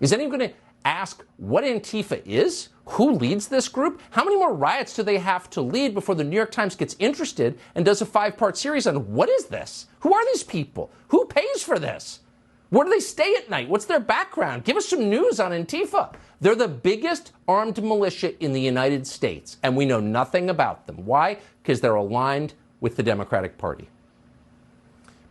Is anyone going to ask what Antifa is? Who leads this group? How many more riots do they have to lead before the New York Times gets interested and does a 5-part series on what is this? Who are these people? Who pays for this? Where do they stay at night? What's their background? Give us some news on Antifa. They're the biggest armed militia in the United States, and we know nothing about them. Why? Because they're aligned with the Democratic Party.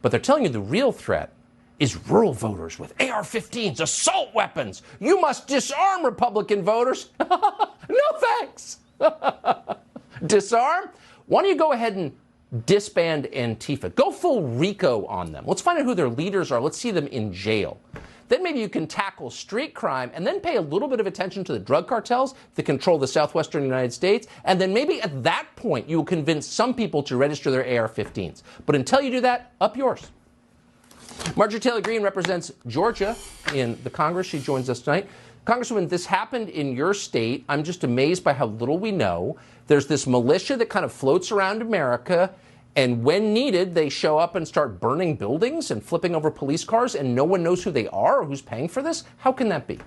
But they're telling you the real threat is rural voters with AR-15s, assault weapons. You must disarm Republican voters. No thanks. Disarm? Why don't you go ahead and disband Antifa? Go full RICO on them. Let's find out who their leaders are. Let's see them in jail. Then maybe you can tackle street crime and then pay a little bit of attention to the drug cartels that control the southwestern United States. And then maybe at that point, you will convince some people to register their AR-15s. But until you do that, up yours. Marjorie Taylor Greene represents Georgia in the Congress. She joins us tonight. Congresswoman, this happened in your state. I'm just amazed by how little we know. There's this militia that kind of floats around America, and when needed, they show up and start burning buildings and flipping over police cars, and no one knows who they are or who's paying for this? How can that be?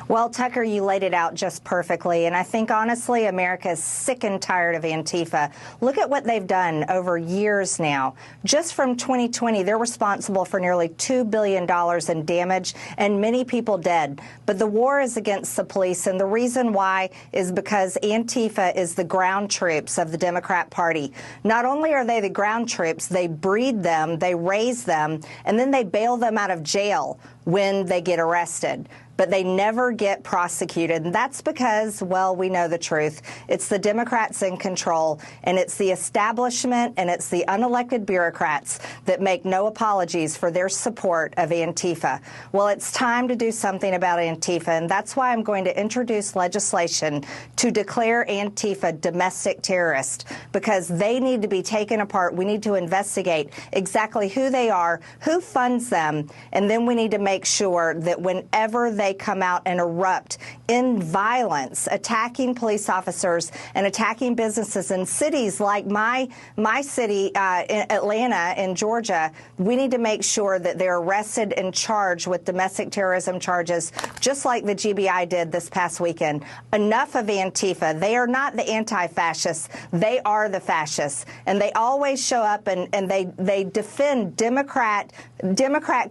Well, Tucker, you laid it out just perfectly. And I think, honestly, America is sick and tired of Antifa. Look at what they've done over years now. Just from 2020, they're responsible for nearly $2 billion in damage and many people dead. But the war is against the police. And the reason why is because Antifa is the ground troops of the Democrat Party. Not only are they the ground troops, they breed them, they raise them, and then they bail them out of jail when they get arrested. But they never get prosecuted. And that's because, well, we know the truth. It's the Democrats in control, and it's the establishment, and it's the unelected bureaucrats that make no apologies for their support of Antifa. Well, it's time to do something about Antifa, and that's why I'm going to introduce legislation to declare Antifa domestic terrorist, because they need to be taken apart. We need to investigate exactly who they are, who funds them, and then we need to make sure that whenever they come out and erupt in violence, attacking police officers and attacking businesses in cities like my city, in Atlanta, in Georgia, we need to make sure that they're arrested and charged with domestic terrorism charges, just like the GBI did this past weekend. Enough of Antifa. They are not the anti-fascists. They are the fascists. And they always show up and they defend Democrat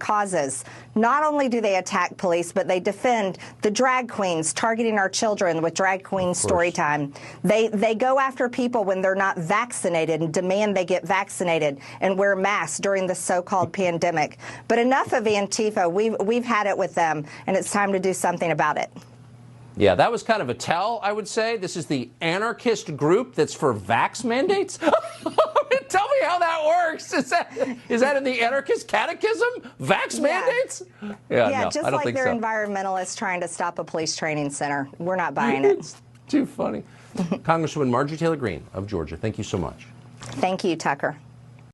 causes. Not only do they attack police, but they defend the drag queens targeting our children with drag queen story time. They go after people when they're not vaccinated and demand they get vaccinated and wear masks during the so-called pandemic. But enough of Antifa. We've had it with them, and it's time to do something about it. Yeah, that was kind of a tell, I would say. This is the anarchist group that's for vax mandates? Tell me how that works. Is that in the anarchist catechism? Vax mandates? Yeah, no, just I don't like think they're so. environmentalists trying to stop a police training center. We're not buying it. It's too funny. Congresswoman Marjorie Taylor Greene of Georgia, thank you so much. Thank you, Tucker.